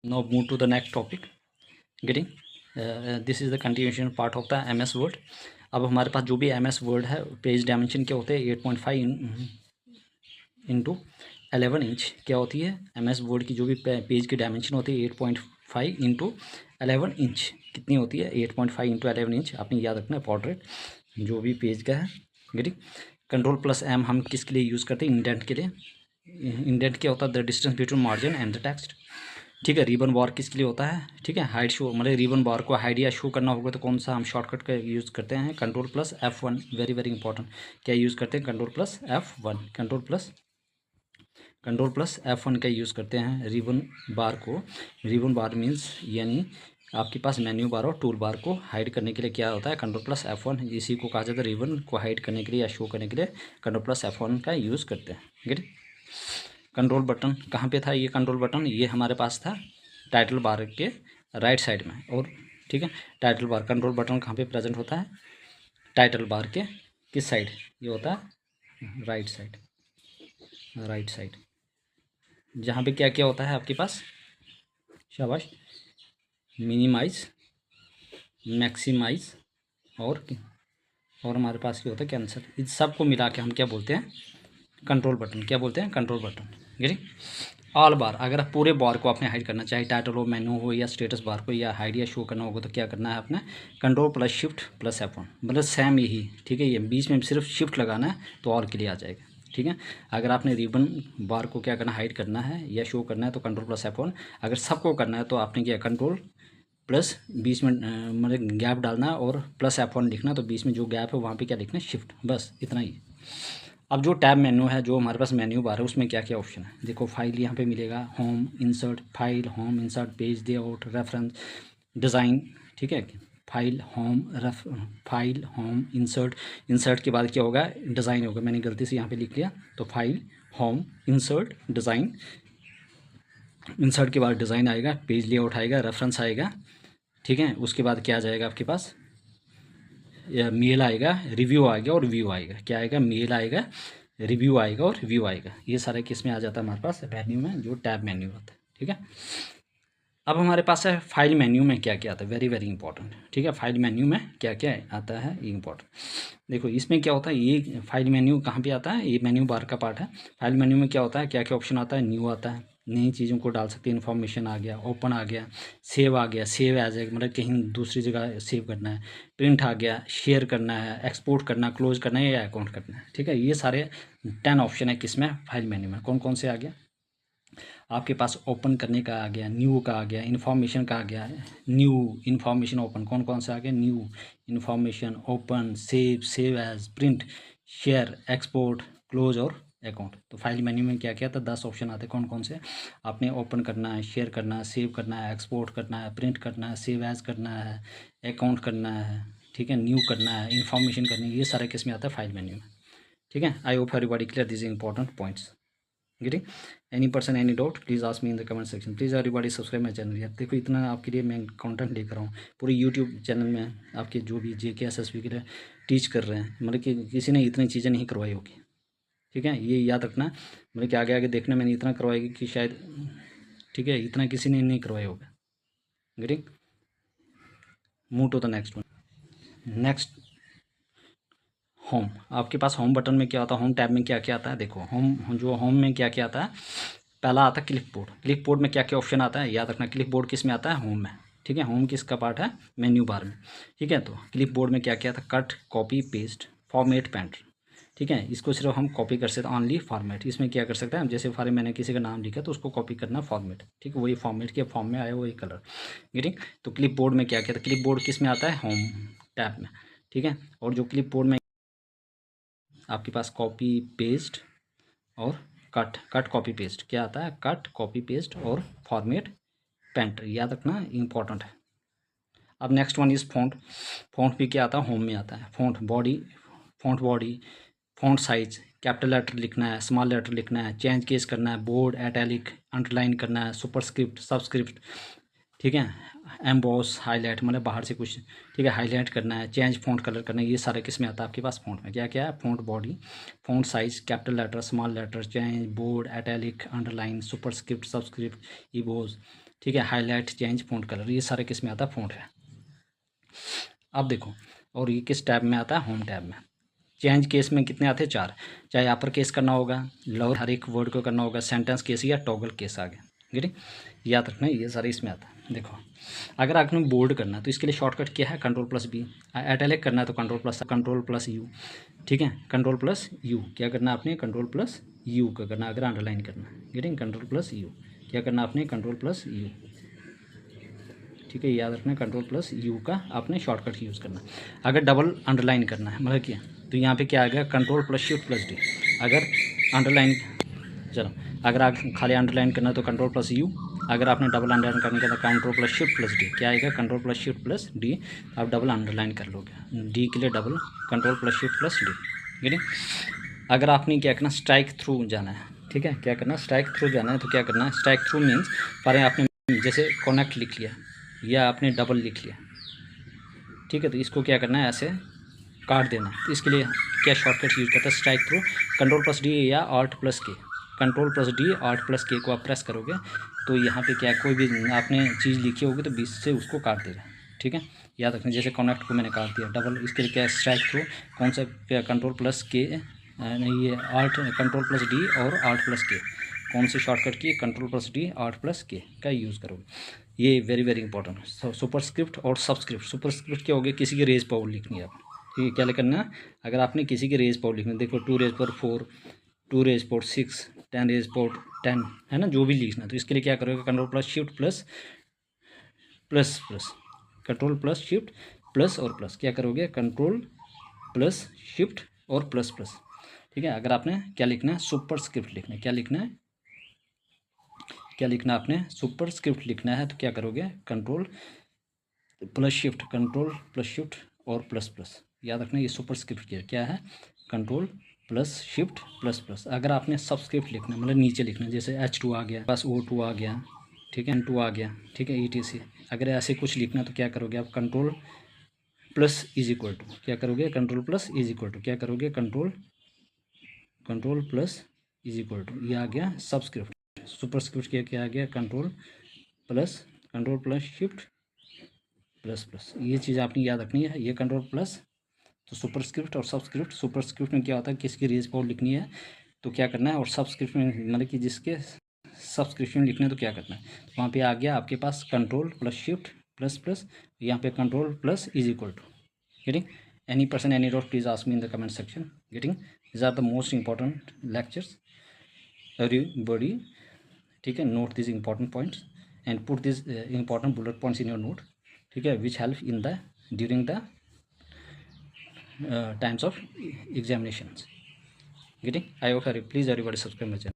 Now move to the next topic. Getting this is the continuation part of the MS Word. अब हमारे पास जो भी MS Word है page dimension क्या होते हैं 8.5 इंटू 11 इंच क्या होती है MS Word की जो भी पेज की डायमेंशन होती है 8.5 इंटू 11 इंच कितनी होती है 8.5 इंटू 11 इंच आपने याद रखना है पोर्ट्रेट जो भी पेज का है। गेटिंग Ctrl+M हम किसके लिए यूज़ करते हैं इंडेंट के लिए। इंडेंट क्या होता है the distance between margin and the text. ठीक है रिबन बार किसके लिए होता है ठीक है हाइड शो मतलब रिबन बार को हाइड या शो करना होगा तो कौन सा हम शॉर्टकट का यूज़ करते हैं Ctrl+F1 वेरी वेरी इंपॉर्टेंट क्या यूज़ करते हैं Ctrl+F1 Ctrl+F1 का यूज़ करते हैं रिबन बार को। रिबन बार मीन्स यानी आपके पास मेन्यू बार और टूल बार को हाइड करने के लिए क्या होता है Ctrl+F1 इसी को कहा जाता है रिबन को हाइड करने के लिए या शो करने के लिए Ctrl+F1 का यूज़ करते हैं। गेट कंट्रोल बटन कहाँ पे था ये कंट्रोल बटन ये हमारे पास था टाइटल बार के राइट साइड में और ठीक है टाइटल बार कंट्रोल बटन कहाँ पे प्रेजेंट होता है टाइटल बार के किस साइड ये होता है राइट साइड जहाँ पे क्या क्या होता है आपके पास शाबाश मिनिमाइज मैक्सिमाइज और हमारे पास क्या होता है कैंसिल इस सब को मिला के हम क्या बोलते हैं कंट्रोल बटन क्या बोलते हैं कंट्रोल बटन। गेटिंग ऑल बार अगर आप पूरे बार को आपने हाइड करना चाहे टाइटल हो मेनू हो या स्टेटस बार को या हाइड या शो करना होगा तो क्या करना है आपने Ctrl+Shift+F1 मतलब सेम यही ठीक है ये बीच में सिर्फ शिफ्ट लगाना है तो ऑल के लिए आ जाएगा। ठीक है अगर आपने रिबन बार को क्या करना हाइड करना है या शो करना है तो Ctrl+F1 अगर सबको करना है तो आपने क्या कंट्रोल प्लस बीच में मतलब गैप डालना और +F1 लिखना तो बीच में जो गैप है वहाँ पे क्या लिखना है शिफ्ट बस इतना ही। अब जो टैब मेन्यू है जो हमारे पास मेन्यू बार है उसमें क्या क्या ऑप्शन है देखो फाइल यहाँ पे मिलेगा home insert file home insert page layout reference design ठीक है फाइल होम इंसर्ट के बाद क्या होगा डिज़ाइन होगा मैंने गलती से यहाँ पे लिख लिया तो file home insert design insert के बाद डिज़ाइन आएगा पेज लेआउट आएगा रेफरेंस आएगा ठीक है उसके बाद क्या आ जाएगा आपके पास मेल आएगा रिव्यू आएगा और व्यू आएगा क्या आएगा मेल आएगा रिव्यू आएगा और व्यू आएगा ये सारे किस में आ जाता है हमारे पास मेन्यू में जो टैब मेन्यू होता है। ठीक है अब हमारे पास है फाइल मेन्यू में क्या क्या आता है वेरी वेरी इंपॉर्टेंट। ठीक है फाइल मेन्यू में क्या क्या आता है ये इंपॉर्टेंट देखो इसमें क्या होता है ये फाइल मेन्यू कहाँ पे आता है ये मेन्यू बार का पार्ट है। फाइल मेन्यू में क्या होता है क्या क्या ऑप्शन आता है न्यू आता है नई चीज़ों को डाल सकते हैं इन्फॉर्मेशन आ गया ओपन आ गया सेव आ गया सेव एज ए मतलब कहीं दूसरी जगह सेव करना है प्रिंट आ गया शेयर करना है एक्सपोर्ट करना क्लोज करना है या अकाउंट करना है। ठीक है ये सारे 10 ऑप्शन है किस में फाइल मेन्यू में कौन कौन से आ गया आपके पास ओपन करने का आ गया न्यू का आ गया इन्फॉर्मेशन का आ गया न्यू इन्फॉर्मेशन ओपन कौन कौन से आ गया new information open save as print share export close और अकाउंट। तो फाइल मेन्यू में क्या क्या था 10 ऑप्शन आते हैं कौन कौन से आपने ओपन करना है शेयर करना है सेव करना है एक्सपोर्ट करना है प्रिंट करना है सेव एज करना है अकाउंट करना है ठीक है न्यू करना है इन्फॉर्मेशन करनी है ये सारे किस में आता है फाइल मेन्यू में। ठीक है I hope everybody clear this important points. Getting any person any doubt please ask me in the comment section please everybody subscribe my channel यार देखो इतना आपके लिए मैं कंटेंट लेकर रहा हूँ पूरे यूट्यूब चैनल में आपके जो भी JK SSB के लिए टीच कर रहे हैं मतलब कि किसी ने इतनी चीज़ें नहीं करवाई होगी। ठीक है ये याद रखना मतलब कि आगे आगे देखना मैंने इतना करवाएगी कि शायद ठीक है इतना किसी ने नहीं करवाया होगा। Getting move to the next one next home आपके पास होम बटन में क्या आता है होम टैब में क्या क्या आता है देखो होम में क्या क्या आता है पहला आता है क्लिप बोर्ड में क्या क्या ऑप्शन आता है याद रखना क्लिप बोर्ड किस में आता है होम में। ठीक है होम किसका पार्ट है मेन्यू बार में। ठीक है तो क्लिप बोर्ड में क्या क्या था cut copy paste format paint. ठीक है इसको सिर्फ हम कॉपी कर सकते हैं ऑनली फॉर्मेट इसमें क्या कर सकते हैं जैसे फॉर मैंने किसी का नाम लिखा तो उसको कॉपी करना फॉर्मेट ठीक है वही फॉर्मेट के फॉर्म में आया वही कलर। गेटिंग तो क्लिप बोर्ड में क्या क्या था क्लिप बोर्ड किस में आता है होम टैब में। ठीक है और जो क्लिप बोर्ड में आपके पास कॉपी पेस्ट और कट कॉपी पेस्ट क्या आता है कट कॉपी पेस्ट और फॉर्मेट पेंट याद रखना इंपॉर्टेंट है। अब नेक्स्ट वन इज़ फ़ॉन्ट भी क्या आता है होम में आता है font body font size capital letter लिखना है स्मॉल लेटर लिखना है चेंज केस करना है बोल्ड एटैलिक अंडरलाइन करना है सुपरस्क्रिप्ट सबस्क्रिप्ट। ठीक है एम्बॉस हाईलाइट मतलब बाहर से कुछ ठीक है हाईलाइट करना है चेंज फ़ॉन्ट कलर करना है ये सारे किस में आता है आपके पास फ़ॉन्ट में क्या क्या है font body font size capital letter small letter change bold italic underline superscript subscript emboss ठीक है, हाईलाइट, चेंज फ़ॉन्ट कलर, ये सारे किस में आता है, फ़ॉन्ट है। अब देखो, और ये किस टैब में आता है, होम टैब में। चेंज केस में कितने आते हैं, 4, चाहे अपर केस करना होगा, लोअर हर एक वर्ड को करना होगा, सेंटेंस केस या टॉगल केस आ गया, ठीक, याद रखना ये सारे इसमें आता है। देखो, अगर आपने बोल्ड करना है तो इसके लिए शॉर्टकट क्या है, कंट्रोल+B, इटैलिक करना है तो कंट्रोल+U, ठीक है, कंट्रोल+U, क्या करना है आपने, कंट्रोल+U का करना, अगर अंडरलाइन करना है, ठीक है, कंट्रोल+U, क्या करना आपने, कंट्रोल+U, ठीक है, याद रखना कंट्रोल+U का आपने शॉर्टकट यूज़ करना। अगर डबल अंडरलाइन करना है मतलब क्या, तो यहाँ पे क्या आ गया, कंट्रोल+Shift+D। अगर अंडरलाइन, चलो, अगर आप खाली अंडरलाइन करना है तो कंट्रोल+U, अगर आपने डबल अंडरलाइन करने का तो कंट्रोल+Shift+D, क्या आएगा, कंट्रोल+Shift+D, आप डबल अंडरलाइन कर लोगे, डी के लिए डबल, कंट्रोल+Shift+D, ठीक है। अगर आपने क्या करना, स्ट्राइक थ्रू जाना है, ठीक है, क्या करना, स्ट्राइक थ्रू जाना है तो क्या करना है, स्ट्राइक थ्रू मीन्स पर आपने जैसे कनेक्ट लिख लिया या आपने डबल लिख लिया, ठीक है, तो इसको क्या करना है, ऐसे काट देना है। तो इसके लिए क्या शॉर्टकट यूज़ करता है, स्ट्राइक थ्रू, कंट्रोल+D या Alt+K, कंट्रोल+D Alt+K को आप प्रेस करोगे तो यहाँ पे क्या, कोई भी आपने चीज़ लिखी होगी तो बीच से उसको काट देगा, ठीक है, याद रखना। जैसे कनेक्ट को मैंने काट दिया, डबल, इसके लिए क्या, स्ट्राइक थ्रू, कौन सा, कंट्रोल+K, ये कंट्रोल+D और Alt+K, कौन सी शॉर्टकट की, कंट्रोल+D Alt+K का यूज़ करोगे, ये वेरी वेरी इंपॉर्टेंट। सुपरस्क्रिप्ट और सबस्क्रिप्ट, सुपरस्क्रिप्ट क्या हो गया, किसी की रेज पावर लिखनी है आपने, ठीक है, क्या करना है, अगर आपने किसी की रेज पावर लिखनी है, देखो 2⁴, 2⁶, 10⁻10 है ना, जो भी लिखना, तो इसके लिए क्या करोगे, कंट्रोल+Shift+++, कंट्रोल+Shift+ और प्लस, क्या करोगे, कंट्रोल+Shift और ++, ठीक है। अगर आपने क्या लिखना है, सुपरस्क्रिप्ट लिखना है, क्या लिखना है, क्या लिखना है आपने, सुपरस्क्रिप्ट लिखना है, तो क्या करोगे, कंट्रोल+Shift और ++, याद रखना ये सुपरस्क्रिप्ट क्या है, कंट्रोल+Shift++। अगर आपने सबस्क्रिप्ट लिखना है मतलब नीचे लिखना है, जैसे H2 आ गया, बस O2 आ गया, ठीक है, N2 आ गया, ठीक है, ETC, अगर ऐसे कुछ लिखना तो क्या करोगे आप, control plus is equal to, क्या करोगे, कंट्रोल+, क्या करोगे, कंट्रोल+ इज इक्वल टू, ये आ गया सबस्क्रिप्ट। सुपरस्क्रिप्ट क्या आ गया, कंट्रोल+Shift++, ये चीज़ आपने याद रखनी है, ये कंट्रोल+, तो सुपरस्क्रिप्ट और सबस्क्रिप्ट, सुपरस्क्रिप्ट में क्या होता है, किसकी रेज पावर लिखनी है तो क्या करना है, और सबस्क्रिप्ट में मतलब कि जिसके सब्सक्रिप्शन लिखना है तो क्या करना है, तो वहाँ पे आ गया आपके पास कंट्रोल+Shift++, यहाँ पे control plus+ is equal to, getting, any person any doubt please ask me in the comment section, getting, these are the most important lectures, everybody, ठीक है, note these important points and put these important bullet points in your note, ठीक है, which help in the during the times of examinations, getting, I hope please everybody subscribe my channel.